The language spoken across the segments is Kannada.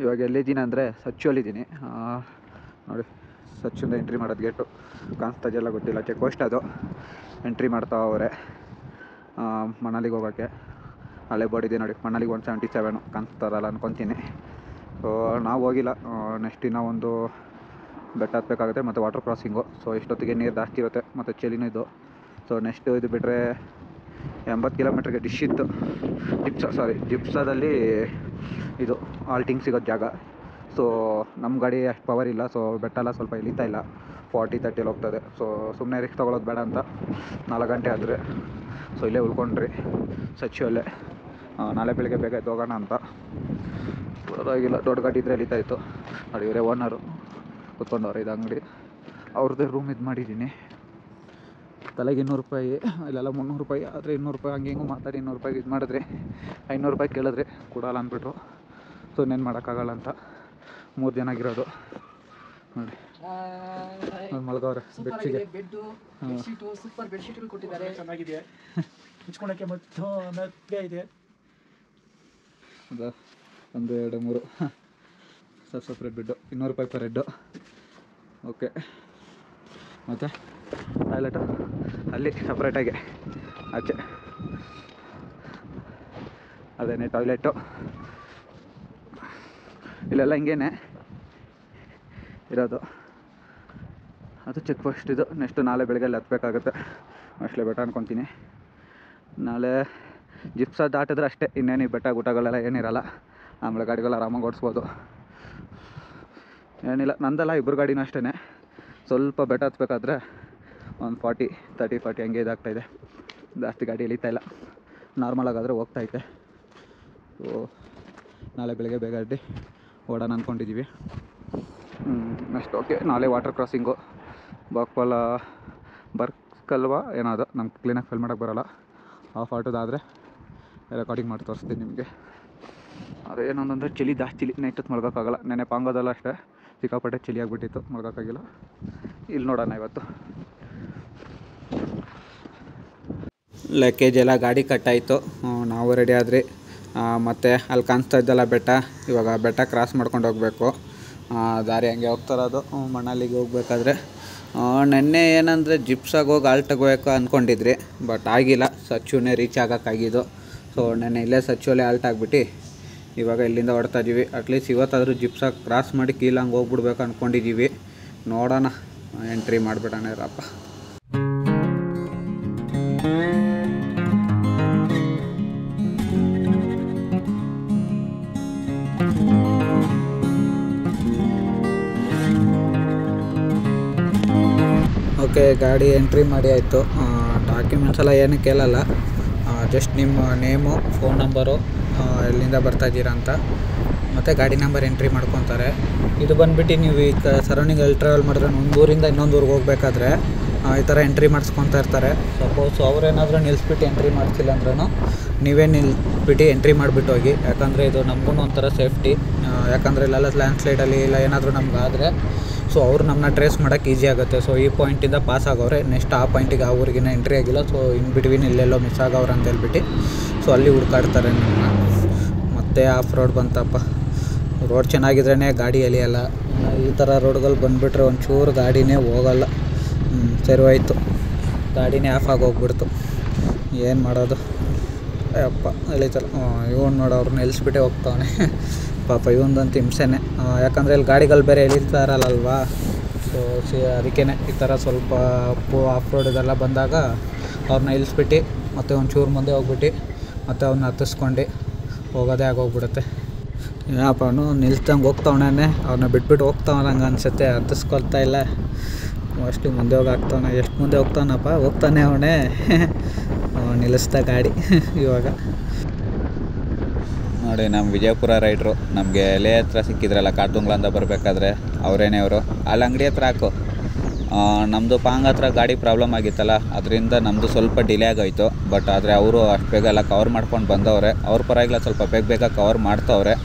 ಇವಾಗ ಎಲ್ಲಿದ್ದೀನಿ ಅಂದರೆ ಸಚ್ಚುವಲ್ಲಿದ್ದೀನಿ. ನೋಡಿ, ಸಚ್ಚಿಂದ ಎಂಟ್ರಿ ಮಾಡೋದು ಗೇಟು ಕಾಣಿಸ್ತಾಜೆಲ್ಲ ಗೊತ್ತಿಲ್ಲ, ಚೆಕ್ ಪೋಸ್ಟ್ ಅದು. ಎಂಟ್ರಿ ಮಾಡ್ತಾ ಅವರೇ ಮನಾಲಿಗೆ ಹೋಗೋಕ್ಕೆ. ಅಲ್ಲೇ ಬೋರ್ಡ್ ಇದೆ ನೋಡಿ, ಮನಾಲಿಗೆ 177 ಕಾಣಿಸ್ತಾರಲ್ಲ ಅನ್ಕೊತೀನಿ. ಸೊ ನಾವು ಹೋಗಿಲ್ಲ. ನೆಕ್ಸ್ಟ್ ಇನ್ನೂ ಒಂದು ಬೆಟ್ಟ ಹತ್ತಬೇಕಾಗುತ್ತೆ ಮತ್ತು ವಾಟರ್ ಕ್ರಾಸಿಂಗು. ಸೊ ಇಷ್ಟೊತ್ತಿಗೆ ನೀರು ಜಾಸ್ತಿ ಇರುತ್ತೆ ಮತ್ತು ಚಳಿನೂ ಇದು. ಸೊ ನೆಕ್ಸ್ಟ್ ಇದು ಬಿಟ್ಟರೆ 80 ಕಿಲೋಮೀಟ್ರಿಗೆ ಡಿಶ್ ಇತ್ತು. ಜಿಪ್ಸಾದಲ್ಲಿ ಇದು ಆಲ್ಟಿಂಗ್ ಸಿಗೋದು ಜಾಗ. ಸೊ ನಮ್ಮ ಗಾಡಿ ಅಷ್ಟು ಪವರ್ ಇಲ್ಲ, ಸೊ ಬೆಟ್ಟ ಎಲ್ಲ ಸ್ವಲ್ಪ ಇಳಿತಾ ಇಲ್ಲ, 40-30 ಹೋಗ್ತದೆ. ಸೊ ಸುಮ್ಮನೆ ರಿಸ್ಕ್ ತೊಗೊಳೋದು ಬೇಡ ಅಂತ 4 ಗಂಟೆ ಆದರೆ ಸೊ ಇಲ್ಲೇ ಉಳ್ಕೊಂಡ್ರಿ ಸಚಿವಲ್ಲೇ. ನಾಳೆ ಬೆಳಿಗ್ಗೆ ಬೇಗ ಎದ್ದು ಹೋಗೋಣ ಅಂತ. ಪರವಾಗಿಲ್ಲ, ದೊಡ್ಡ ಗಾಡಿ ಇದ್ದರೆ ಎಳಿತಾ ಇತ್ತು. ನೋಡಿ, ಇವರೇ ಓನರು ಕೂತ್ಕೊಂಡವ್ರೆ. ಇದು ಅಂಗಡಿ ಅವ್ರದ್ದೇ ರೂಮ್ ಇದು ಮಾಡಿದ್ದೀನಿ. ತಲೆಗೆ 200 ರೂಪಾಯಿ, ಇಲ್ಲೆಲ್ಲ 300 ರೂಪಾಯಿ. ಆದರೆ 200 ರೂಪಾಯಿ ಹಂಗೆ ಹಿಂಗೆ ಮಾತಾಡಿ 200 ರೂಪಾಯಿಗೆ ಇದು ಮಾಡಿದ್ರೆ 500 ರೂಪಾಯಿ ಕೇಳಿದ್ರೆ ಕೊಡಲ್ಲ ಅಂದ್ಬಿಟ್ರು. ಸೊ ಇನ್ನೇನು ಮಾಡೋಕ್ಕಾಗಲ್ಲ ಅಂತ 3 ಜನ ಆಗಿರೋದು. ನೋಡಿ ಮಲ್ಗವ್ರೆ ಬೆಡ್ಶೀಗೆ. ಸೂಪರ್ ಬೆಡ್ಶೀಟ್ ಕೊಟ್ಟಿದ್ದಾರೆ, ಚೆನ್ನಾಗಿದೆ. ಮುಚ್ಕೊಳಕ್ಕೆ ಮತ್ತು ಮೆತ್ತೆ ಇದೆ. 1 2 3 ಸಪ್ರೇಟ್ ಬೆಡ್ಡು, 200 ರೂಪಾಯಿ ಪರ್ ಹೆಡ್ಡು. ಓಕೆ, ಮತ್ತು ಟಾಯ್ಲೆಟು ಅಲ್ಲಿ ಸಪ್ರೇಟಾಗಿ ಆಚೆ, ಅದೇನೇ ಟಾಯ್ಲೆಟು. ಇಲ್ಲೆಲ್ಲ ಹಿಂಗೇನೆ ಇರೋದು. ಅದು ಚೆಕ್ ಪೋಸ್ಟ್ ಇದು. ನೆಕ್ಸ್ಟು ನಾಳೆ ಬೆಳಗ್ಗೆ ಅಲ್ಲಿ ಹತ್ತಬೇಕಾಗುತ್ತೆ. ಅಷ್ಟೇ ಬೆಟ್ಟ ಅನ್ಕೊತೀನಿ. ನಾಳೆ ಜಿಪ್ಸ ದಾಟಿದ್ರೆ ಅಷ್ಟೇ, ಇನ್ನೇನು ಈ ಬೆಟ್ಟ ಗುಟ್ಟಗಳೆಲ್ಲ ಏನಿರಲ್ಲ. ಆಮೇಲೆ ಗಾಡಿಗಳು ಆರಾಮಾಗಿ ಓಡಿಸ್ಬೋದು. ಏನಿಲ್ಲ, ನಂದಲ್ಲ, ಇಬ್ಬರು ಗಾಡಿನೂ ಅಷ್ಟೇ. ಸ್ವಲ್ಪ ಬೆಟ್ಟ ಹತ್ಬೇಕಾದ್ರೆ ಒಂದು 30-40 ಹಂಗೆ ಇದಾಗ್ತಾಯಿದೆ. ಜಾಸ್ತಿ ಗಾಡಿ ಎಳಿತಾ ಇಲ್ಲ, ನಾರ್ಮಲಾಗಾದರೆ ಹೋಗ್ತೈತೆ. ಸೊ ನಾಳೆ ಬೆಳಗ್ಗೆ ಬೇಗ ಅಡ್ಡಿ ಓಡೋಣ ಅಂದ್ಕೊಂಡಿದ್ದೀವಿ. ನೆಕ್ಸ್ಟ್ ಓಕೆ, ನಾಳೆ ವಾಟರ್ ಕ್ರಾಸಿಂಗು ಬರ್ಕಲ್ವಾ ಏನಾದ್ರು. ನಮ್ಗೆ ಕ್ಲೀನಾಗಿ ಫಿಲ್ ಮಾಡೋಕ್ಕೆ ಬರೋಲ್ಲ. ಆಫ್ ಆಟೋದಾದರೆ ರೆಕಾರ್ಡಿಂಗ್ ಮಾಡಿ ತೋರಿಸ್ತೀನಿ ನಿಮಗೆ. ಅದೇನೊಂದಂದರೆ ಚಳಿ ಜಾಸ್ತಿ, ನೈಟ್ ಹೊತ್ತು ಮಲ್ಗೋಕ್ಕಾಗಲ್ಲ. ನೆನೆ ಪಾಂಗೋದಲ್ಲ ಅಷ್ಟೇ, ಸಿಕ್ಕಾಪಟ್ಟೆ ಚಳಿ ಆಗಿಬಿಟ್ಟಿತ್ತು, ಮಲ್ಗೋಕ್ಕಾಗಿಲ್ಲ. ಇಲ್ಲಿ ನೋಡೋಣ ಇವತ್ತು. ಲಗೇಜ್ ಎಲ್ಲ ಗಾಡಿ ಕಟ್ಟಾಯಿತು, ನಾವು ರೆಡಿ ಆದ್ರಿ. ಮತ್ತು ಅಲ್ಲಿ ಕಾಣಿಸ್ತಾ ಇದ್ದಲ್ಲ ಬೆಟ್ಟ, ಇವಾಗ ಬೆಟ್ಟ ಕ್ರಾಸ್ ಮಾಡ್ಕೊಂಡು ಹೋಗಬೇಕು. ದಾರಿ ಹಂಗೆ ಹೋಗ್ತಾರದು ಮನಾಲಿಗೆ ಹೋಗ್ಬೇಕಾದ್ರೆ. ನೆನ್ನೆ ಏನಂದರೆ ಜಿಪ್ಸಾಗಿ ಹೋಗಿ ಆಲ್ಟಾಗಿ ಹೋಗೋಕೆ ಅಂದ್ಕೊಂಡಿದ್ರಿ, ಬಟ್ ಆಗಿಲ್ಲ. ಸಚ್ಚುನೇ ರೀಚ್ ಆಗೋಕ್ಕಾಗಿದ್ದು. ಸೊ ನೆನ್ನೆ ಇಲ್ಲೇ ಸಚ್ಚುವಲ್ಲೇ ಆಲ್ಟ್ ಆಗಿಬಿಟ್ಟು ಇವಾಗ ಇಲ್ಲಿಂದ ಹೊಡ್ತಾ ಇದ್ದೀವಿ. ಅಟ್ಲೀಸ್ಟ್ ಇವತ್ತಾದರೂ ಜಿಪ್ಸಾಗಿ ಕ್ರಾಸ್ ಮಾಡಿ ಕೀಲಂಗೆ ಹೋಗ್ಬಿಡ್ಬೇಕು ಅಂದ್ಕೊಂಡಿದ್ದೀವಿ. ನೋಡೋಣ, ಎಂಟ್ರಿ ಮಾಡಿಬಿಡೋಣ ಇರಪ್ಪ. ಓಕೆ, ಗಾಡಿ ಎಂಟ್ರಿ ಮಾಡಿ ಆಯಿತು. ಡಾಕ್ಯುಮೆಂಟ್ಸ್ ಎಲ್ಲ ಏನು ಕೇಳಲ್ಲ, ಜಸ್ಟ್ ನಿಮ್ಮ ನೇಮು, ಫೋನ್ ನಂಬರು, ಎಲ್ಲಿಂದ ಬರ್ತಾಯಿದ್ದೀರಾ ಅಂತ, ಮತ್ತು ಗಾಡಿ ನಂಬರ್ ಎಂಟ್ರಿ ಮಾಡ್ಕೊತಾರೆ. ಇದು ಬಂದುಬಿಟ್ಟು ನೀವು ಈ ಸರೌಂಡಿಂಗಲ್ಲಿ ಟ್ರಾವೆಲ್ ಮಾಡಿದ್ರೆ ಒಂದು ಊರಿಂದ ಇನ್ನೊಂದು ಊರಿಗೆ ಹೋಗ್ಬೇಕಾದ್ರೆ ಈ ಥರ ಎಂಟ್ರಿ ಮಾಡಿಸ್ಕೊತಾ ಇರ್ತಾರೆ. ಸಪೋಸ್ ಅವ್ರೇನಾದರೂ ನಿಲ್ಲಿಸ್ಬಿಟ್ಟು ಎಂಟ್ರಿ ಮಾಡಿಸಿಲ್ಲ ಅಂದ್ರೂ ನೀವೇ ನಿಲ್ಲಿಸ್ಬಿಟ್ಟು ಎಂಟ್ರಿ ಮಾಡಿಬಿಟ್ಟು ಹೋಗಿ. ಯಾಕಂದರೆ ಇದು ನಮಗೂ ಒಂಥರ ಸೇಫ್ಟಿ. ಯಾಕಂದರೆ ಇಲ್ಲೆಲ್ಲ ಲ್ಯಾಂಡ್ಸ್ಲೈಡಲ್ಲಿ ಇಲ್ಲ ಏನಾದರೂ ನಮಗಾದರೆ ಸೊ ಅವ್ರು ನಮ್ಮನ್ನ ಟ್ರೇಸ್ ಮಾಡೋಕ್ಕೆ ಈಸಿ ಆಗುತ್ತೆ. ಸೊ ಈ ಪಾಯಿಂಟಿಂದ ಪಾಸ್ ಆಗೋರೆ, ನೆಕ್ಸ್ಟ್ ಆ ಪಾಯಿಂಟಿಗೆ ಆ ಊರಿಗಿನ ಎಂಟ್ರಿ ಆಗಿಲ್ಲ, ಸೊ ಇನ್ ಬಿಟ್ವೀನ್ ಇಲ್ಲೆಲ್ಲೋ ಮಿಸ್ ಆಗೋರು ಅಂತ ಹೇಳ್ಬಿಟ್ಟು ಸೊ ಅಲ್ಲಿ ಹುಡ್ಕಾಡ್ತಾರೆ ನಮ್ಮನ್ನ. ಮತ್ತು ಆಫ್ ರೋಡ್ ಬಂತಪ್ಪ. ರೋಡ್ ಚೆನ್ನಾಗಿದ್ರೇ ಗಾಡಿ ಎಲಿಯಲ್ಲ. ಈ ಥರ ರೋಡ್ಗಳು ಬಂದುಬಿಟ್ರೆ ಒಂಚೂರು ಗಾಡಿನೇ ಹೋಗಲ್ಲ. ಸರಿ ಹೋಯ್ತು, ಗಾಡಿನೇ ಆಫ್ ಆಗಿ ಹೋಗ್ಬಿಡ್ತು. ಏನು ಮಾಡೋದು ಅಪ್ಪ, ಎಳಿತಲ್ಲ. ಇವನು ನೋಡು, ಅವ್ರನ್ನ ನಿಲ್ಲಿಸ್ಬಿಟ್ಟೆ ಹೋಗ್ತಾವನೆ ಪಾಪ. ಇವನದಂತ ಹಿಂಸೆನೇ, ಯಾಕಂದರೆ ಇಲ್ಲಿ ಗಾಡಿಗಳು ಬೇರೆ ಎಳಿತಾ ಇರಲ್ಲಲ್ವಾ. ಸೊ ಅದಕ್ಕೇ ಈ ಥರ ಸ್ವಲ್ಪ ಆಫ್ ರೋಡ್ ಇದೆಲ್ಲ ಬಂದಾಗ ಅವ್ರನ್ನ ನಿಲ್ಲಿಸ್ಬಿಟ್ಟು ಮತ್ತು ಒಂಚೂರು ಮುಂದೆ ಹೋಗ್ಬಿಟ್ಟು ಮತ್ತು ಅವ್ರನ್ನ ಹತ್ತಿಸ್ಕೊಂಡು ಹೋಗೋದೇ ಆಗೋಗ್ಬಿಡುತ್ತೆ. ಏನಪ್ಪ ಅವನು ನಿಲ್ಸ್ದಂಗೆ ಹೋಗ್ತಾವಣೆ, ಅವ್ರನ್ನ ಬಿಟ್ಬಿಟ್ಟು ಹೋಗ್ತಾವನ ಹಂಗೆ ಅನಿಸುತ್ತೆ. ಹತ್ತಿಸ್ಕೊಳ್ತಾ ಇಲ್ಲ, ಅಷ್ಟು ಮುಂದೆ ಹೋಗಿ ಆಗ್ತಾವನ. ಎಷ್ಟು ಮುಂದೆ ಹೋಗ್ತಾವನಪ್ಪ, ಹೋಗ್ತಾನೆ ಅವನೇ ನಿಲ್ಲಿಸ್ತಾ ಗಾಡಿ. ಇವಾಗ ನೋಡಿ, ನಮ್ಮ ವಿಜಯಪುರ ರೈಡ್ರು ನಮಗೆ ಎಲೆ ಹತ್ರ ಸಿಕ್ಕಿದ್ರಲ್ಲ ಕಾಡ್ದುಂಗ್ಲಂದ ಬರಬೇಕಾದ್ರೆ, ಅವರೇನೇ ಅವರು. ಅಲ್ಲಿ ಅಂಗಡಿ ಹತ್ರ ಹಾಕು. ನಮ್ಮದು ಪಾಂಗ್ ಹತ್ರ ಗಾಡಿ ಪ್ರಾಬ್ಲಮ್ ಆಗಿತ್ತಲ್ಲ, ಅದರಿಂದ ನಮ್ಮದು ಸ್ವಲ್ಪ ಡಿಲೇ ಆಗೋಯ್ತು. ಬಟ್ ಆದರೆ ಅವರು ಅಷ್ಟು ಬೇಗ ಎಲ್ಲ ಕವರ್ ಮಾಡ್ಕೊಂಡು ಬಂದವ್ರೆ. ಅವ್ರ ಪರವಾಗಿಲ್ಲ, ಸ್ವಲ್ಪ ಬೇಗ ಕವರ್ ಮಾಡ್ತವ್ರೆ.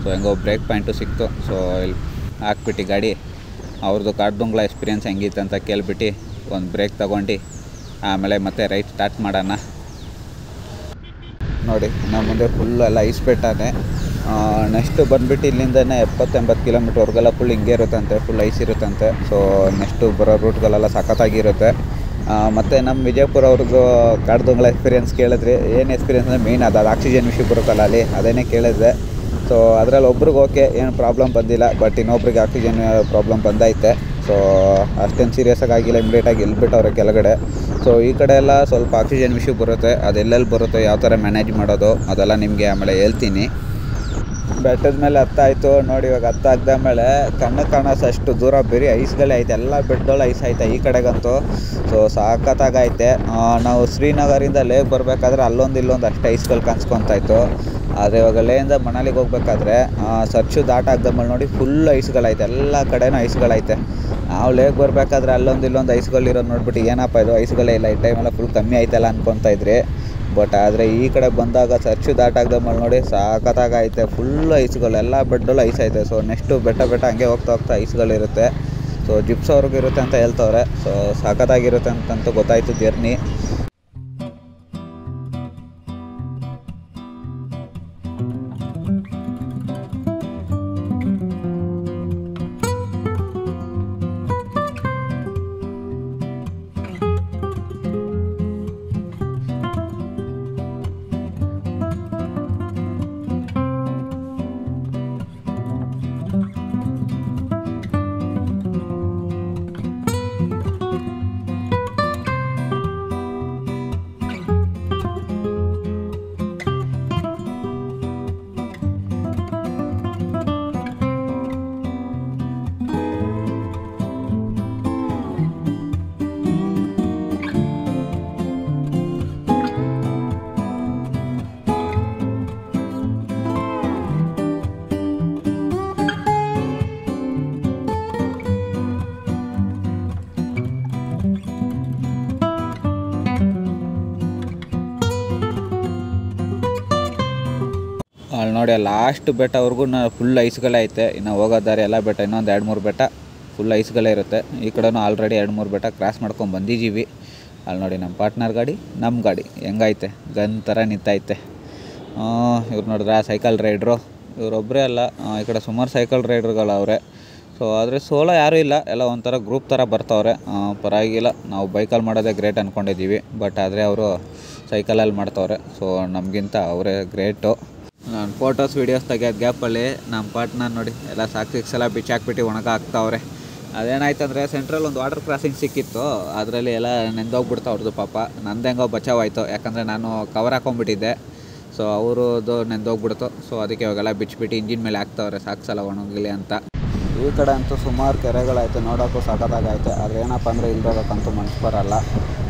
ಸೊ ಹೆಂಗೋ ಬ್ರೇಕ್ ಪಾಯಿಂಟು ಸಿಕ್ತು. ಸೊ ಇಲ್ಲಿ ಹಾಕ್ಬಿಟ್ಟು ಗಾಡಿ ಅವ್ರದ್ದು ಕಾಡ್ದುಂಗ್ಲ ಎಕ್ಸ್ಪೀರಿಯೆನ್ಸ್ ಹೆಂಗಿತ್ತು ಅಂತ ಕೇಳ್ಬಿಟ್ಟು ಒಂದು ಬ್ರೇಕ್ ತೊಗೊಂಡು ಆಮೇಲೆ ಮತ್ತೆ ರೈಟ್ ಸ್ಟಾರ್ಟ್ ಮಾಡೋಣ. ನೋಡಿ, ನಮ್ಮ ಮುಂದೆ ಫುಲ್ ಎಲ್ಲ ಐಸ್ ಬೆಟ್ಟನೇ. ನೆಕ್ಸ್ಟು ಬಂದುಬಿಟ್ಟು ಇಲ್ಲಿಂದನೇ 70-80 ಕಿಲೋಮೀಟ್ರ್ವರೆಗೆಲ್ಲ ಫುಲ್ ಹಿಂಗೆ ಇರುತ್ತಂತೆ, ಫುಲ್ ಐಸ್ ಇರುತ್ತಂತೆ. ಸೊ ನೆಕ್ಸ್ಟು ಬರೋ ರೂಟ್ಗಳೆಲ್ಲ ಸಖತ್ತಾಗಿರುತ್ತೆ. ಮತ್ತು ನಮ್ಮ ವಿಜಯಪುರ ಅವ್ರದ್ದು ಕಾಡ್ದೊಂಗಳ ಎಕ್ಸ್ಪೀರಿಯೆನ್ಸ್ ಕೇಳಿದ್ರಿ. ಏನು ಎಕ್ಸ್ಪೀರಿಯೆನ್ಸ್ ಅಂದರೆ ಮೇಯ್ನ್ ಅದು ಆಕ್ಸಿಜನ್ ವಿಷಯ ಬರುತ್ತಲ್ಲ ಅಲ್ಲಿ, ಅದೇನೇ ಕೇಳಿದ್ರೆ. ಸೊ ಅದರಲ್ಲಿ ಒಬ್ರಿಗೆ ಓಕೆ ಏನು ಪ್ರಾಬ್ಲಮ್ ಬಂದಿಲ್ಲ, ಬಟ್ ಇನ್ನೊಬ್ರಿಗೆ ಆಕ್ಸಿಜನ್ ಪ್ರಾಬ್ಲಮ್ ಬಂದೈತೆ. ಸೊ ಅಷ್ಟೇನು ಸೀರಿಯಸ್ಸಾಗಿ ಆಗಿಲ್ಲ, ಇಮಿಡಿಯೇಟಾಗಿ ಎಲ್ಬಿಟ್ಟವ್ರೆ ಕೆಳಗಡೆ. ಸೊ ಈ ಕಡೆ ಎಲ್ಲ ಸ್ವಲ್ಪ ಆಕ್ಸಿಜನ್ ವಿಷಯ ಬರುತ್ತೆ, ಅದೆಲ್ಲೆಲ್ಲಿ ಬರುತ್ತೆ, ಯಾವ ಥರ ಮ್ಯಾನೇಜ್ ಮಾಡೋದು ಅದೆಲ್ಲ ನಿಮಗೆ ಆಮೇಲೆ ಹೇಳ್ತೀನಿ. ಬೆಟ್ಟದ ಮೇಲೆ ಹತ್ತಾಯಿತು ನೋಡಿ. ಇವಾಗ ಹತ್ತಾಗ್ದ ಮೇಲೆ ಕಣ್ಣು ಕಾಣಿಸೋಷ್ಟು ದೂರ ಬರೀ ಐಸ್ಗಳೇ ಐತೆ, ಎಲ್ಲ ಬೆಟ್ಟದೊಳಗೆ ಐಸ್ ಐತೆ ಈ ಕಡೆಗಂತೂ. ಸೊ ಸಖತ್ತಾಗೈತೆ. ನಾವು ಶ್ರೀನಗರಿಂದ ಲೇಗ್ ಬರಬೇಕಾದ್ರೆ ಅಲ್ಲೊಂದು ಇಲ್ಲೊಂದು ಅಷ್ಟು ಐಸ್ಗಳು ಕಾಣಿಸ್ಕೊತಾಯಿತ್ತು. ಆದರೆ ಇವಾಗ ಲೇಯಿಂದ ಮನಾಲಿಗೆ ಹೋಗ್ಬೇಕಾದ್ರೆ ಸರ್ಚು ದಾಟಾಗ್ದಮೇಲೆ ನೋಡಿ ಫುಲ್ ಐಸ್ಗಳೈತೆ, ಎಲ್ಲ ಕಡೆನೂ ಐಸ್ಗಳೈತೆ. ನಾವು ಲೇಗ್ ಬರಬೇಕಾದ್ರೆ ಅಲ್ಲೊಂದು ಇಲ್ಲೊಂದು ಐಸ್ಗಳಿರೋದು ನೋಡ್ಬಿಟ್ಟು ಏನಪ್ಪ ಇದು ಐಸ್ಗಳೇ ಇಲ್ಲ, ಈ ಟೈಮೆಲ್ಲ ಫುಲ್ ಕಮ್ಮಿ ಆಯ್ತಲ್ಲ ಅಂದ್ಕೊತಾ ಇದ್ರಿ. ಬಟ್ ಆದರೆ ಈ ಕಡೆ ಬಂದಾಗ ಸರ್ಚು ದಾಟಾಗ್ದಮೇಲೆ ನೋಡಿ ಸಖತ್ತಾಗೈತೆ, ಫುಲ್ ಐಸ್ಗಳು, ಎಲ್ಲ ಬೆಟ್ಟದಲ್ಲೂ ಐಸ್ ಐತೆ. ಸೊ ನೆಕ್ಸ್ಟು ಬೆಟ್ಟ ಹಂಗೆ ಹೋಗ್ತಾ ಐಸ್ಗಳಿರುತ್ತೆ. ಸೊ ಜಿಪ್ಸ್ ಅವ್ರಿಗೆ ಇರುತ್ತೆ ಅಂತ ಹೇಳ್ತವ್ರೆ. ಸೊ ಸಖತ್ತಾಗಿರುತ್ತೆ ಅಂತಂತೂ ಗೊತ್ತಾಯಿತು ಜರ್ನಿ. ಅಲ್ಲಿ ನೋಡಿ ಲಾಸ್ಟ್ ಬೆಟ್ಟವರೆಗೂ ಫುಲ್ ಐಸ್ಗಳೇ ಐತೆ. ಇನ್ನು ಹೋಗೋದಾರೆ ಎಲ್ಲ ಬೆಟ್ಟ, ಇನ್ನೊಂದು 2-3 ಬೆಟ್ಟ ಫುಲ್ ಐಸ್ಗಳೇ ಇರುತ್ತೆ. ಈ ಕಡೆನೂ ಆಲ್ರೆಡಿ 2-3 ಬೆಟ್ಟ ಕ್ರಾಸ್ ಮಾಡ್ಕೊಂಡು ಬಂದಿದ್ದೀವಿ. ಅಲ್ಲಿ ನೋಡಿ ನಮ್ಮ ಪಾರ್ಟ್ನರ್ ಗಾಡಿ, ನಮ್ಮ ಗಾಡಿ ಹೆಂಗೈತೆ ಗನ್ ಥರ ನಿಂತೈತೆ. ಇವ್ರು ನೋಡಿದ್ರೆ ಸೈಕಲ್ ರೈಡ್ರು, ಇವರೊಬ್ಬರೇ ಅಲ್ಲ, ಈ ಕಡೆ ಸುಮಾರು ಸೈಕಲ್ ರೈಡ್ರುಗಳು ಅವರೇ. ಸೊ ಆದರೆ ಸೋಲೋ ಯಾರೂ ಇಲ್ಲ, ಎಲ್ಲ ಒಂಥರ ಗ್ರೂಪ್ ಥರ ಬರ್ತಾವ್ರೆ. ಪರವಾಗಿಲ್ಲ, ನಾವು ಬೈಕಲ್ಲಿ ಮಾಡೋದೇ ಗ್ರೇಟ್ ಅಂದ್ಕೊಂಡಿದ್ದೀವಿ. ಬಟ್ ಆದರೆ ಅವರು ಸೈಕಲಲ್ಲಿ ಮಾಡ್ತಾವ್ರೆ. ಸೊ ನಮಗಿಂತ ಅವರೇ ಗ್ರೇಟು. ನಾನು ಫೋಟೋಸ್ ವೀಡಿಯೋಸ್ ತೆಗಿಯೋದು ಗ್ಯಾಪಲ್ಲಿ ನಮ್ಮ ಪಾರ್ಟ್ನರ್ ನೋಡಿ ಎಲ್ಲ ಸಾಕ್ಸ್ ಎಲ್ಲ ಬಿಚ್ಚಾಕ್ಬಿಟ್ಟು ಒಣಗ ಹಾಕ್ತಾವ್ರೆ. ಅದೇನಾಯ್ತು ಅಂದರೆ ಸೆಂಟ್ರಲ್ಲಿ ಒಂದು ವಾಟರ್ ಕ್ರಾಸಿಂಗ್ ಸಿಕ್ಕಿತ್ತು, ಅದರಲ್ಲಿ ಎಲ್ಲ ನೆಂದೋಗ್ಬಿಡ್ತಾ ಅವ್ರದ್ದು ಪಾಪ. ನಂದು ಹೆಂಗೋ ಬಚಾವಾಯಿತು, ಯಾಕಂದರೆ ನಾನು ಕವರ್ ಹಾಕೊಂಡ್ಬಿಟ್ಟಿದ್ದೆ. ಸೊ ಅವ್ರದ್ದು ನೆಂದೋಗ್ಬಿಡ್ತು. ಸೊ ಅದಕ್ಕೆ ಇವಾಗೆಲ್ಲ ಬಿಚ್ಚಿಬಿಟ್ಟು ಇಂಜಿನ್ ಮೇಲೆ ಹಾಕ್ತಾವ್ರೆ ಸಾಕ್ಸಲ್ಲ ಒಣಗಲಿ ಅಂತ. ಈ ಕಡೆ ಅಂತೂ ಸುಮಾರು ಕೆರೆಗಳೈತೆ, ನೋಡೋಕ್ಕೂ ಸಖತ್ತಾಗೈತೆ. ಆದರೆ ಏನಪ್ಪ ಅಂದರೆ ಇಲ್ದೋಗಕ್ಕಂತೂ ಮನಸ್ಸು ಬರೋಲ್ಲ.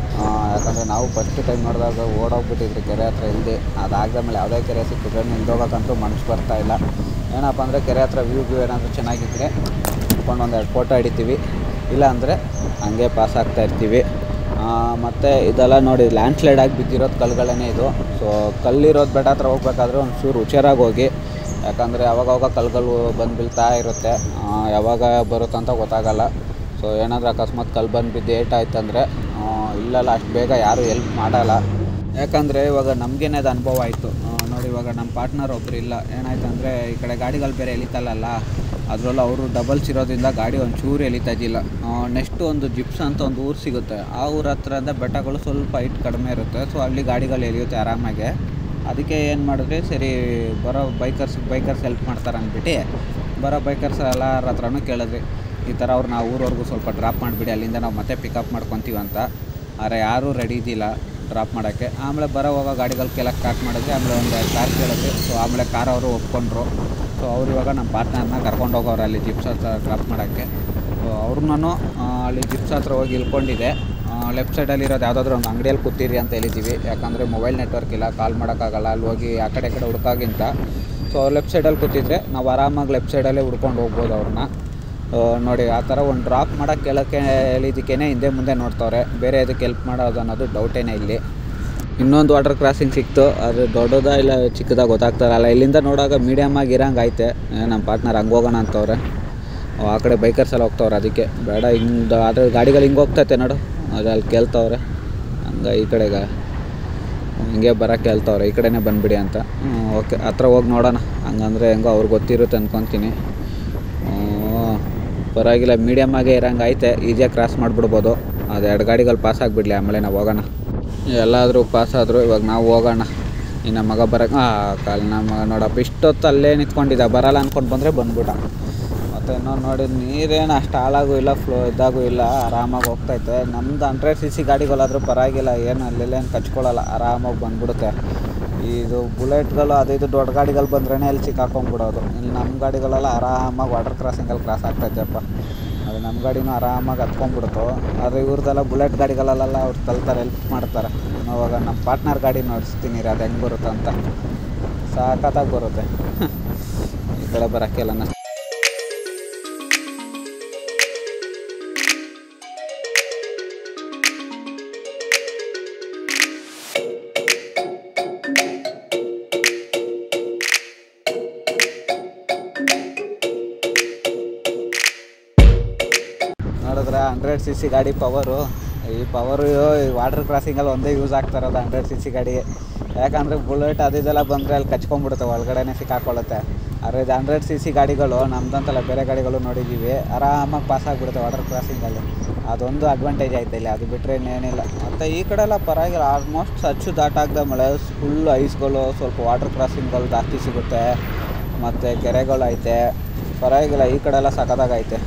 ಯಾಕಂದರೆ ನಾವು ಫಸ್ಟ್ ಟೈಮ್ ನೋಡಿದಾಗ ಓಡೋಗ್ಬಿಟ್ಟಿದ್ರಿ ಕೆರೆ ಹತ್ರ ಇಲ್ಲದೆ. ಅದಾಗದ ಯಾವುದೇ ಕೆರೆ ಸಿಕ್ಕಿದ್ರೆ ನಿಲ್ದೋಗೋಕ್ಕಂತೂ ಮನಸ್ಸು ಬರ್ತಾಯಿಲ್ಲ. ಏನಪ್ಪ ಅಂದರೆ ಕೆರೆ ಹತ್ರ ವ್ಯೂ ಏನಾದರೂ ಚೆನ್ನಾಗಿದ್ದರೆ ಇಟ್ಕೊಂಡು 1-2 ಫೋಟೋ ಹಿಡಿತೀವಿ, ಇಲ್ಲಾಂದರೆ ಹಂಗೆ ಪಾಸ್ ಆಗ್ತಾಯಿರ್ತೀವಿ. ಮತ್ತು ಇದೆಲ್ಲ ನೋಡಿ ಲ್ಯಾಂಡ್ ಸ್ಲೈಡ್ ಆಗಿ ಬಿದ್ದಿರೋದು ಕಲ್ಲುಗಳೇ ಇದು. ಸೊ ಕಲ್ಲಿರೋದು ಬೆಟ್ಟ ಹತ್ರ ಹೋಗ್ಬೇಕಾದ್ರೆ ಒಂಚೂರು ಹುಷಾರಾಗಿ ಹೋಗಿ, ಯಾಕಂದರೆ ಯಾವಾಗಾವಾಗ ಕಲ್ಲುಗಳು ಬಂದು ಬೀಳ್ತಾ ಇರುತ್ತೆ, ಯಾವಾಗ ಬರುತ್ತಂತ ಗೊತ್ತಾಗಲ್ಲ. ಸೊ ಏನಾದರೂ ಅಕಸ್ಮಾತ್ ಕಲ್ಲು ಬಂದು ಬಿದ್ದು ಏಟಾಯ್ತಂದರೆ ಇಲ್ಲೆಲ್ಲ ಅಷ್ಟು ಬೇಗ ಯಾರೂ ಹೆಲ್ಪ್ ಮಾಡೋಲ್ಲ. ಯಾಕಂದರೆ ಇವಾಗ ನಮಗೇನೆ ಅದು ಅನುಭವ ಆಯಿತು ನೋಡಿ. ಇವಾಗ ನಮ್ಮ ಪಾರ್ಟ್ನರ್ ಒಬ್ಬರು ಇಲ್ಲ, ಏನಾಯ್ತು ಅಂದರೆ ಈ ಕಡೆ ಗಾಡಿಗಳು ಬೇರೆ ಎಳಿತಲ್ಲ, ಅದರಲ್ಲೂ ಅವರು ಡಬಲ್ಸ್ ಇರೋದ್ರಿಂದ ಗಾಡಿ ಒಂಚೂರು ಎಳಿತಾ ಇದ್ದಿಲ್ಲ. ನೆಕ್ಸ್ಟು ಒಂದು ಜಿಪ್ಸ್ ಅಂತ ಒಂದು ಊರು ಸಿಗುತ್ತೆ, ಆ ಊರ ಹತ್ರದ ಬೆಟ್ಟಗಳು ಸ್ವಲ್ಪ ಹೈಟ್ ಕಡಿಮೆ ಇರುತ್ತೆ. ಸೊ ಅಲ್ಲಿ ಗಾಡಿಗಳು ಎಳಿಯುತ್ತೆ ಆರಾಮಾಗೆ. ಅದಕ್ಕೆ ಏನು ಮಾಡಿದ್ರಿ, ಸರಿ ಬರೋ ಬೈಕರ್ಸ್ ಹೆಲ್ಪ್ ಮಾಡ್ತಾರೆ ಅಂದ್ಬಿಟ್ಟು ಬರೋ ಬೈಕರ್ಸ್ ಎಲ್ಲರ ಹತ್ರನೂ ಕೇಳಿದ್ರಿ, ಈ ಥರ ಅವ್ರು ನಾವು ಊರವರೆಗೂ ಸ್ವಲ್ಪ ಡ್ರಾಪ್ ಮಾಡಿಬಿಡಿ, ಅಲ್ಲಿಂದ ನಾವು ಮತ್ತೆ ಪಿಕಪ್ ಮಾಡ್ಕೊತೀವಿ ಅಂತ. ಆದರೆ ಯಾರೂ ರೆಡಿ ಇದ್ದಿಲ್ಲ ಡ್ರಾಪ್ ಮಾಡೋಕ್ಕೆ. ಆಮೇಲೆ ಹೋಗೋ ಗಾಡಿಗಳು ಕೆಳಗೆ ಸ್ಟಾರ್ಟ್ ಮಾಡಿದ್ವಿ. ಆಮೇಲೆ ಒಂದು ಕಾರ್ ಕೇಳಿದ್ವಿ. ಸೊ ಆಮೇಲೆ ಕಾರ್ ಅವರು ಒಪ್ಕೊಂಡ್ರು. ಸೊ ಅವ್ರು ಇವಾಗ ನಮ್ಮ ಪಾರ್ಟ್ನರ್ನ ಕರ್ಕೊಂಡು ಹೋಗೋರು ಅಲ್ಲಿ ಜಿಪ್ಸ್ ಹತ್ರ ಡ್ರಾಪ್ ಮಾಡೋಕ್ಕೆ. ಸೊ ಅವ್ರನ್ನೂ ಅಲ್ಲಿ ಜಿಪ್ಸ್ ಹತ್ರ ಹೋಗಿ ಇಳ್ಕೊಂಡಿದ್ದೆ. ಲೆಫ್ಟ್ ಸೈಡಲ್ಲಿರೋದು ಯಾವುದಾದ್ರೂ ಒಂದು ಅಂಗಡಿಯಲ್ಲಿ ಕೂತೀರಿ ಅಂತ ಹೇಳಿದ್ದೀವಿ, ಯಾಕಂದರೆ ಮೊಬೈಲ್ ನೆಟ್ವರ್ಕ್ ಇಲ್ಲ, ಕಾಲ್ ಮಾಡೋಕ್ಕಾಗಲ್ಲ ಅಲ್ಲಿ ಹೋಗಿ ಆ ಕಡೆ ಹುಡ್ಕೋಕ್ಕಿಂತ. ಸೊ ಲೆಫ್ಟ್ ಸೈಡಲ್ಲಿ ಕೂತಿದ್ರೆ ನಾವು ಆರಾಮಾಗಿ ಲೆಫ್ಟ್ ಸೈಡಲ್ಲೇ ಹುಡ್ಕೊಂಡು ಹೋಗ್ಬೋದು ಅವ್ರನ್ನ. ನೋಡಿ ಆ ಥರ ಒಂದು ಡ್ರಾಪ್ ಮಾಡೋಕ್ಕೆ ಕೇಳೋಕ್ಕೆ ಹೇಳಿದ್ದಕ್ಕೇ ಹಿಂದೆ ಮುಂದೆ ನೋಡ್ತವ್ರೆ, ಬೇರೆ ಅದಕ್ಕೆ ಹೆಲ್ಪ್ ಮಾಡೋದು ಅನ್ನೋದು ಡೌಟೇನೇ ಇಲ್ಲಿ. ಇನ್ನೊಂದು ವಾಟರ್ ಕ್ರಾಸಿಂಗ್ ಸಿಕ್ತು, ಅದು ದೊಡ್ಡದಾ ಇಲ್ಲ ಚಿಕ್ಕದಾಗ ಗೊತ್ತಾಗ್ತಾರಲ್ಲ. ಇಲ್ಲಿಂದ ನೋಡೋಕೆ ಮೀಡಿಯಮ್ ಆಗಿ ಇರೋಂಗೆ ಐತೆ. ನಮ್ಮ ಪಾರ್ಟ್ನರ್ ಹಂಗೆ ಹೋಗೋಣ ಅಂತವ್ರೆ. ಆ ಕಡೆ ಬೈಕರ್ಸ್ ಎಲ್ಲ ಹೋಗ್ತವ್ರೆ, ಅದಕ್ಕೆ ಬೇಡ ಹಿಂಗೆ ಆದರೆ ಗಾಡಿಗಳು ಹಿಂಗೆ ಹೋಗ್ತೈತೆ ನೋಡು, ಅದು ಅಲ್ಲಿ ಕೇಳ್ತವ್ರೆ. ಹಂಗೆ ಈ ಕಡೆಗೆ ಹಿಂಗೆ ಬರೋಕ್ಕೆ ಹೇಳ್ತವ್ರೆ, ಈ ಕಡೆನೇ ಬಂದುಬಿಡಿ ಅಂತ. ಓಕೆ ಹತ್ರ ಹೋಗಿ ನೋಡೋಣ ಹಂಗಂದರೆ ಹೆಂಗೋ ಅವ್ರಿಗೆ ಗೊತ್ತಿರುತ್ತೆ ಅಂದ್ಕೊತೀನಿ. ಪರವಾಗಿಲ್ಲ, ಮೀಡಿಯಮ್ ಆಗೇ ಇರೋಂಗೆ ಐತೆ, ಈಸಿಯಾಗಿ ಕ್ರಾಸ್ ಮಾಡಿಬಿಡ್ಬೋದು. ಅದು 2 ಗಾಡಿಗಳು ಪಾಸ್ ಆಗಿಬಿಡಲಿ, ಆಮೇಲೆ ನಾವು ಹೋಗೋಣ. ಎಲ್ಲಾದರೂ ಪಾಸ್ ಆದರೂ ಇವಾಗ ನಾವು ಹೋಗೋಣ. ಇನ್ನು ಮಗ ನಮ್ಮ ಮಗ ನೋಡಪ್ಪ ಇಷ್ಟೊತ್ತು ಅಲ್ಲೇ ನಿಂತ್ಕೊಂಡಿದ್ದ, ಬರಲ್ಲ ಅಂದ್ಕೊಂಡು ಬಂದರೆ ಬಂದ್ಬಿಟ್ಟ. ಮತ್ತು ಇನ್ನೊಂದು ನೋಡಿ, ನೀರೇನು ಅಷ್ಟು ಹಾಳಾಗೂ ಇಲ್ಲ, ಫ್ಲೋ ಇದ್ದಾಗೂ ಇಲ್ಲ, ಆರಾಮಾಗಿ ಹೋಗ್ತೈತೆ. ನಮ್ಮದು 100cc ಗಾಡಿಗಳಾದರೂ ಪರವಾಗಿಲ್ಲ, ಏನು ಅಲ್ಲೆಲ್ಲೇನು ಕಚ್ಕೊಳ್ಳಲ್ಲ, ಆರಾಮಾಗಿ ಬಂದ್ಬಿಡುತ್ತೆ. ಇದು ಬುಲೆಟ್ಗಳು ಅದು ಇದು ದೊಡ್ಡ ಗಾಡಿಗಳು ಬಂದ್ರೇ ಅಲ್ಲಿ ಸಿಕ್ಕಾಕೊಂಡ್ಬಿಡೋದು. ಇಲ್ಲಿ ನಮ್ಮ ಗಾಡಿಗಳೆಲ್ಲ ಆರಾಮಾಗಿ ವಾಟರ್ ಕ್ರಾಸಿಂಗಲ್ಲಿ ಕ್ರಾಸ್ ಆಗ್ತೈತೆಪ್ಪ. ಅದು ನಮ್ಮ ಗಾಡಿನೂ ಆರಾಮಾಗಿ ಹತ್ಕೊಂಡ್ಬಿಡ್ತು. ಆದರೆ ಇವ್ರದ್ದೆಲ್ಲ ಬುಲೆಟ್ ಗಾಡಿಗಳಲ್ಲೆಲ್ಲ ಅವ್ರು ತಲ್ತಾರೆ, ಹೆಲ್ಪ್ ಮಾಡ್ತಾರೆ. ಇವಾಗ ನಮ್ಮ ಪಾರ್ಟ್ನರ್ ಗಾಡಿ ನೋಡಿಸ್ತೀನಿ ರೀ, ಅದು ಹೆಂಗೆ ಬರುತ್ತೆ ಅಂತ. ಸಾಕತ್ತಾಗಿ ಬರುತ್ತೆ. ಈ ಕಡೆ ಬರೋಕ್ಕೆಲ್ಲ ನೋಡಿದ್ರೆ 100cc ಗಾಡಿ ಪವರು. ಈ ಪವರು ಈ ವಾಟರ್ ಕ್ರಾಸಿಂಗಲ್ಲಿ ಒಂದೇ ಯೂಸ್ ಆಗ್ತಾರದು 100cc ಗಾಡಿಗೆ. ಯಾಕಂದರೆ ಬುಲೆಟ್ ಅದೆಲ್ಲ ಬಂದರೆ ಅಲ್ಲಿ ಕಚ್ಕೊಂಡ್ಬಿಡುತ್ತೆ, ಒಳಗಡೆನೇ ಸಿಕ್ಕಾಕೊಳ್ಳುತ್ತೆ. ಆದರೆ ಇದು 100cc ಗಾಡಿಗಳು ನಮ್ದಂತಲ್ಲ, ಬೇರೆ ಗಾಡಿಗಳು ನೋಡಿದ್ದೀವಿ, ಆರಾಮಾಗಿ ಪಾಸ್ ಆಗಿಬಿಡುತ್ತೆ ವಾಟರ್ ಕ್ರಾಸಿಂಗಲ್ಲಿ. ಅದೊಂದು ಅಡ್ವಾಂಟೇಜ್ ಆಯ್ತು ಇಲ್ಲಿ, ಅದು ಬಿಟ್ಟರೆ ಇನ್ನೇನಿಲ್ಲ. ಮತ್ತು ಈ ಕಡೆ ಎಲ್ಲ ಪರವಾಗಿಲ್ಲ, ಆಲ್ಮೋಸ್ಟ್ ಅಚ್ಚು ದಾಟಾಗ್ದ ಮಳೆ, ಫುಲ್ ಐಸ್ಗಳು, ಸ್ವಲ್ಪ ವಾಟರ್ ಕ್ರಾಸಿಂಗ್ಗಳು ಜಾಸ್ತಿ ಸಿಗುತ್ತೆ, ಮತ್ತು ಕೆರೆಗಳು ಐತೆ, ಪರವಾಗಿಲ್ಲ. ಈ ಕಡೆ ಎಲ್ಲ ಸಖತ್ತಾಗೈತೆ.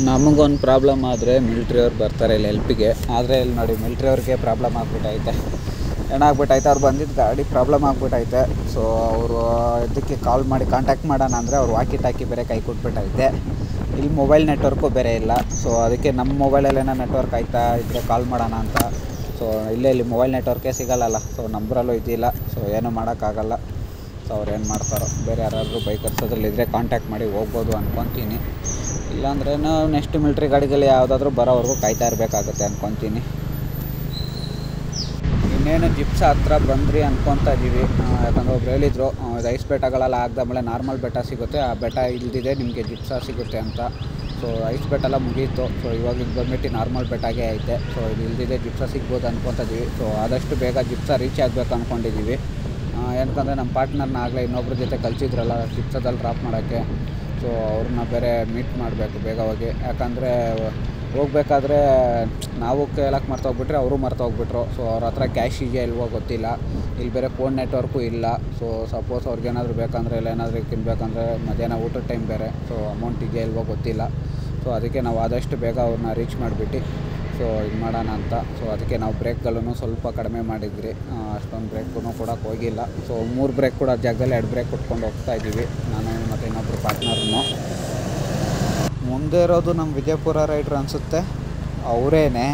ನಮಗೊಂದು ಪ್ರಾಬ್ಲಮ್ ಆದರೆ ಮಿಲ್ಟ್ರಿಯವ್ರು ಬರ್ತಾರೆ ಇಲ್ಲಿ ಹೆಲ್ಪಿಗೆ. ಆದರೆ ಇಲ್ಲಿ ನೋಡಿ, ಮಿಲ್ಟ್ರಿಯವ್ರಿಗೆ ಪ್ರಾಬ್ಲಮ್ ಆಗಿಬಿಟ್ಟೈತೆ. ಏನಾಗ್ಬಿಟ್ಟೈತೆ, ಅವ್ರು ಬಂದಿದ್ದು ಗಾಡಿ ಪ್ರಾಬ್ಲಮ್ ಆಗಿಬಿಟ್ಟೈತೆ. ಸೊ ಅವರು ಇದಕ್ಕೆ ಕಾಲ್ ಮಾಡಿ ಕಾಂಟ್ಯಾಕ್ಟ್ ಮಾಡೋಣ ಅಂದರೆ ಅವ್ರು ವಾಕಿ ಟಾಕಿ ಬೇರೆ ಕೈ ಕೊಟ್ಬಿಟ್ಟೈತೆ. ಇಲ್ಲಿ ಮೊಬೈಲ್ ನೆಟ್ವರ್ಕು ಬೇರೆ ಇಲ್ಲ. ಸೊ ಅದಕ್ಕೆ ನಮ್ಮ ಮೊಬೈಲಲ್ಲೇನೋ ನೆಟ್ವರ್ಕ್ ಆಯ್ತಾ ಇದ್ದರೆ ಕಾಲ್ ಮಾಡೋಣ ಅಂತ. ಸೊ ಇಲ್ಲಿ ಮೊಬೈಲ್ ನೆಟ್ವರ್ಕೇ ಸಿಗಲ್ಲಲ್ಲ. ಸೊ ನಂಬರಲ್ಲೂ ಇದ್ದಿಲ್ಲ. ಸೊ ಏನೂ ಮಾಡೋಕ್ಕಾಗಲ್ಲ. ಸೊ ಅವ್ರು ಏನು ಮಾಡ್ತಾರೋ, ಬೇರೆ ಯಾರಾದರೂ ಬೈಕರ್ಸೋದ್ರಲ್ಲಿದ್ದರೆ ಕಾಂಟ್ಯಾಕ್ಟ್ ಮಾಡಿ ಹೋಗ್ಬೋದು ಅಂದ್ಕೊತೀನಿ. ಇಲ್ಲಾಂದ್ರೆ ನಾವು ನೆಕ್ಸ್ಟ್ ಮಿಲ್ಟ್ರಿ ಗಾಡಿಗಳು ಯಾವುದಾದ್ರೂ ಬರೋವರೆಗೂ ಕಾಯ್ತಾ ಇರಬೇಕಾಗುತ್ತೆ ಅಂದ್ಕೊತೀನಿ. ಇನ್ನೇನು ಜಿಪ್ಸ ಹತ್ರ ಬಂದ್ರಿ ಅಂದ್ಕೊತಾ ಇದ್ದೀವಿ. ಯಾಕಂದರೆ ಒಬ್ರು ಹೇಳಿದರು, ಇದು ಐಸ್ ಬೆಟ್ಟಗಳೆಲ್ಲ ಆಗದಾಮೇಲೆ ನಾರ್ಮಲ್ ಬೆಟ್ಟ ಸಿಗುತ್ತೆ, ಆ ಬೆಟ್ಟ ಇಲ್ದಿದೆ ನಿಮಗೆ ಜಿಪ್ಸ ಸಿಗುತ್ತೆ ಅಂತ. ಸೊ ಐಸ್ ಬೆಟ್ಟೆಲ್ಲ ಮುಗೀತು. ಸೊ ಇವಾಗ ಇದು ಬಂದ್ಬಿಟ್ಟು ನಾರ್ಮಲ್ ಬೆಟ್ಟಾಗೆ ಐತೆ. ಸೊ ಇದು ಇಲ್ದಿದೆ ಜಿಪ್ಸ ಸಿಗ್ಬೋದು ಅಂದ್ಕೊತಾ ಇದ್ದೀವಿ. ಸೊ ಆದಷ್ಟು ಬೇಗ ಜಿಪ್ಸ ರೀಚ್ ಆಗಬೇಕು ಅಂದ್ಕೊಂಡಿದ್ದೀವಿ. ಏನಕ್ಕಂದರೆ ನಮ್ಮ ಪಾರ್ಟ್ನರ್ನ ಆಗಲೇ ಇನ್ನೊಬ್ರ ಜೊತೆ ಕಲಿಸಿದ್ರಲ್ಲ ಜಿಪ್ಸದಲ್ಲಿ ಡ್ರಾಪ್ ಮಾಡೋಕ್ಕೆ. ಸೊ ಅವ್ರನ್ನ ಬೇರೆ ಮೀಟ್ ಮಾಡಬೇಕು ಬೇಗ ಹೋಗಿ. ಯಾಕಂದರೆ ಹೋಗ್ಬೇಕಾದ್ರೆ ನಾವು ಕೇಳಕ್ಕೆ ಮರ್ತೋಗ್ಬಿಟ್ರೆ ಅವರು ಮರ್ತೋಗ್ಬಿಟ್ರು. ಸೊ ಅವ್ರ ಹತ್ರ ಕ್ಯಾಶ್ ಇದೆಯಾ ಇಲ್ವೋ ಗೊತ್ತಿಲ್ಲ. ಇಲ್ಲಿ ಬೇರೆ ಫೋನ್ ನೆಟ್ವರ್ಕು ಇಲ್ಲ. ಸೊ ಸಪೋಸ್ ಅವ್ರಿಗೇನಾದರೂ ಬೇಕಂದರೆ ಇಲ್ಲ ಏನಾದರೂ ತಿನ್ಬೇಕಂದ್ರೆ ಮಧ್ಯಾಹ್ನ ಊಟದ ಟೈಮ್ ಬೇರೆ. ಸೊ ಅಮೌಂಟ್ ಇದೆಯಾ ಇಲ್ವೋ ಗೊತ್ತಿಲ್ಲ. ಸೊ ಅದಕ್ಕೆ ನಾವು ಆದಷ್ಟು ಬೇಗ ಅವ್ರನ್ನ ರೀಚ್ ಮಾಡಿಬಿಟ್ಟು ಸೊ ಇದು ಮಾಡೋಣ ಅಂತ. ಸೊ ಅದಕ್ಕೆ ನಾವು ಬ್ರೇಕ್ಗಳನ್ನು ಸ್ವಲ್ಪ ಕಡಿಮೆ ಮಾಡಿದ್ವಿ. ಅಷ್ಟೊಂದು ಬ್ರೇಕೂ ಕೊಡೋಕ್ಕೆ ಹೋಗಿಲ್ಲ. ಸೊ 3 ಬ್ರೇಕ್ ಕೂಡ ಜಾಗದಲ್ಲಿ 2 ಬ್ರೇಕ್ ಕೊಟ್ಕೊಂಡು ಹೋಗ್ತಾಯಿದ್ದೀವಿ, ನಾನು ಮತ್ತು ಇನ್ನೊಬ್ಬರು ಪಾರ್ಟ್ನರ್ನು. ಮುಂದೆ ಇರೋದು ನಮ್ಮ ವಿಜಯಪುರ ರೈಡ್ರ್ ಅನಿಸುತ್ತೆ, ಅವರೇನೆ.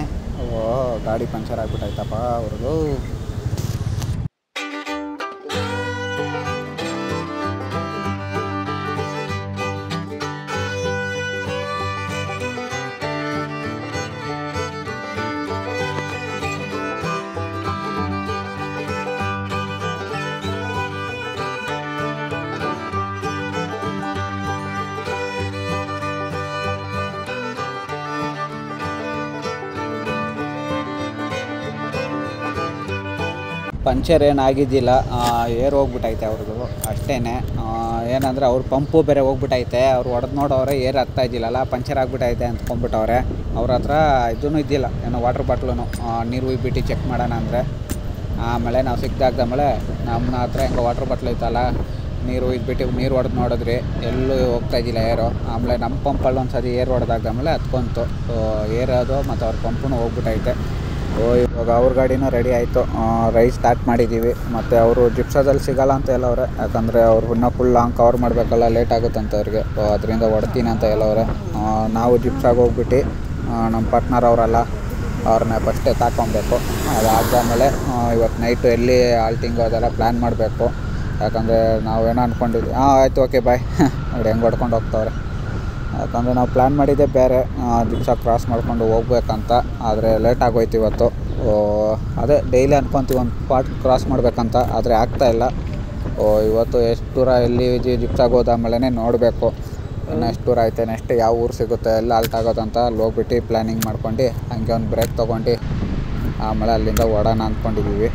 ಗಾಡಿ ಪಂಚರ್ ಆಗಿಬಿಟ್ಟಾಯ್ತಪ್ಪ ಅವ್ರದ್ದು. ಪಂಚರ್ ಏನಾಗಿದ್ದಿಲ್ಲ, ಏರ್ ಹೋಗ್ಬಿಟ್ಟೈತೆ ಅವ್ರದ್ದು ಅಷ್ಟೇ. ಏನಂದರೆ ಅವ್ರ ಪಂಪು ಬೇರೆ ಹೋಗ್ಬಿಟ್ಟೈತೆ. ಅವ್ರು ಹೊಡೆದು ನೋಡೋರೆ ಏರ್ ಹತ್ತಾ ಇದ್ದಿಲ್ಲಲ್ಲ, ಪಂಚರ್ ಆಗಿಬಿಟ್ಟೈತೆ ಅಂದ್ಕೊಂಡ್ಬಿಟ್ಟವ್ರೆ. ಅವ್ರ ಹತ್ರ ಇದೂ ಇದ್ದಿಲ್ಲ, ಏನೋ ವಾಟ್ರ್ ಬಾಟ್ಲು ನೀರು ಉಯ್ಬಿಟ್ಟು ಚೆಕ್ ಮಾಡೋಣ ಅಂದರೆ. ಆಮೇಲೆ ನಾವು ಸಿಕ್ದಾಗ್ದಾಮೇಲೆ ನಮ್ಮ ಹತ್ರ ಹೆಂಗೆ ವಾಟ್ರ್ ಬಾಟ್ಲು ಐತಲ್ಲ, ನೀರು ಇದ್ಬಿಟ್ಟು ನೀರು ಹೊಡೆದು ನೋಡಿದ್ರಿ, ಎಲ್ಲೂ ಹೋಗ್ತಾಯಿದ್ದಿಲ್ಲ ಏರು. ಆಮೇಲೆ ನಮ್ಮ ಪಂಪಲ್ಲಿ ಒಂದು ಸರಿ ಏರ್ ಹೊಡೆದಾಗ್ದಾಮೇಲೆ ಹತ್ಕೊಂತು. ಸೊ ಏರ್ ಅದು ಮತ್ತು ಅವ್ರ ಪಂಪೂ ಹೋಗ್ಬಿಟ್ಟೈತೆ. ಇವಾಗ ಅವ್ರ ಗಾಡಿನೂ ರೆಡಿ ಆಯಿತು, ರೈಡ್ ಸ್ಟಾರ್ಟ್ ಮಾಡಿದ್ದೀವಿ. ಮತ್ತು ಅವರು ಜಿಪ್ಸದಲ್ಲಿ ಸಿಗೋಲ್ಲ ಅಂತ ಹೇಳೋರೆ. ಯಾಕಂದರೆ ಅವ್ರು ಇನ್ನೂ ಫುಲ್ ಲಾಂಗ್ ಕವರ್ ಮಾಡಬೇಕಲ್ಲ, ಲೇಟ್ ಆಗುತ್ತಂತ ಅವ್ರಿಗೆ. ಸೊ ಅದರಿಂದ ಹೊಡ್ತೀನಿ ಅಂತ ಹೇಳೋರೆ. ನಾವು ಜಿಪ್ಸಾಗಿ ಹೋಗ್ಬಿಟ್ಟು ನಮ್ಮ ಪಾರ್ಟ್ನರ್ ಅವರಲ್ಲ, ಅವ್ರನ್ನ ಫಸ್ಟೇ ತಾಕೊಬೇಕು. ಅದಾದಮೇಲೆ ಇವತ್ತು ನೈಟು ಎಲ್ಲಿ ಆಲ್ಟಿಂಗು ಅದೆಲ್ಲ ಪ್ಲ್ಯಾನ್ ಮಾಡಬೇಕು. ಯಾಕಂದರೆ ನಾವೇನೋ ಅಂದ್ಕೊಂಡಿದ್ವಿ. ಆಯಿತು, ಓಕೆ ಬಾಯ್. ನೋಡಿ ಹೆಂಗೆ ಹೊಡ್ಕೊಂಡು ಹೋಗ್ತವ್ರೆ. ಯಾಕಂದರೆ ನಾವು ಪ್ಲ್ಯಾನ್ ಮಾಡಿದ್ದೆ ಬೇರೆ, ಜಿಪ್ಸ ಕ್ರಾಸ್ ಮಾಡ್ಕೊಂಡು ಹೋಗ್ಬೇಕಂತ. ಆದರೆ ಲೇಟ್ ಆಗೋಯ್ತು ಇವತ್ತು. ಅದೇ ಡೈಲಿ ಅಂದ್ಕೊತೀವಿ ಒಂದು ಪಾರ್ಟ್ ಕ್ರಾಸ್ ಮಾಡಬೇಕಂತ, ಆದರೆ ಆಗ್ತಾಯಿಲ್ಲ. ಇವತ್ತು ಎಷ್ಟು ದೂರ ಎಲ್ಲಿ ಜಿಪ್ಸಾಗಿ ಹೋದಾಮೇಲೆ ನೋಡಬೇಕು. ಇನ್ನು ಎಷ್ಟು ದೂರ ಐತೆ ನೆಕ್ಸ್ಟ್ ಯಾವ ಊರು ಸಿಗುತ್ತೆ ಎಲ್ಲ ಅಲ್ಟ್ ಆಗೋದಂತ ಅಲ್ಲಿ ಹೋಗ್ಬಿಟ್ಟು ಪ್ಲ್ಯಾನಿಂಗ್ ಮಾಡ್ಕೊಂಡು ಹಂಗೆ ಒಂದು ಬ್ರೇಕ್ ತೊಗೊಂಡು ಆಮೇಲೆ ಅಲ್ಲಿಂದ ಓಡೋಣ ಅಂದ್ಕೊಂಡಿದ್ದೀವಿ.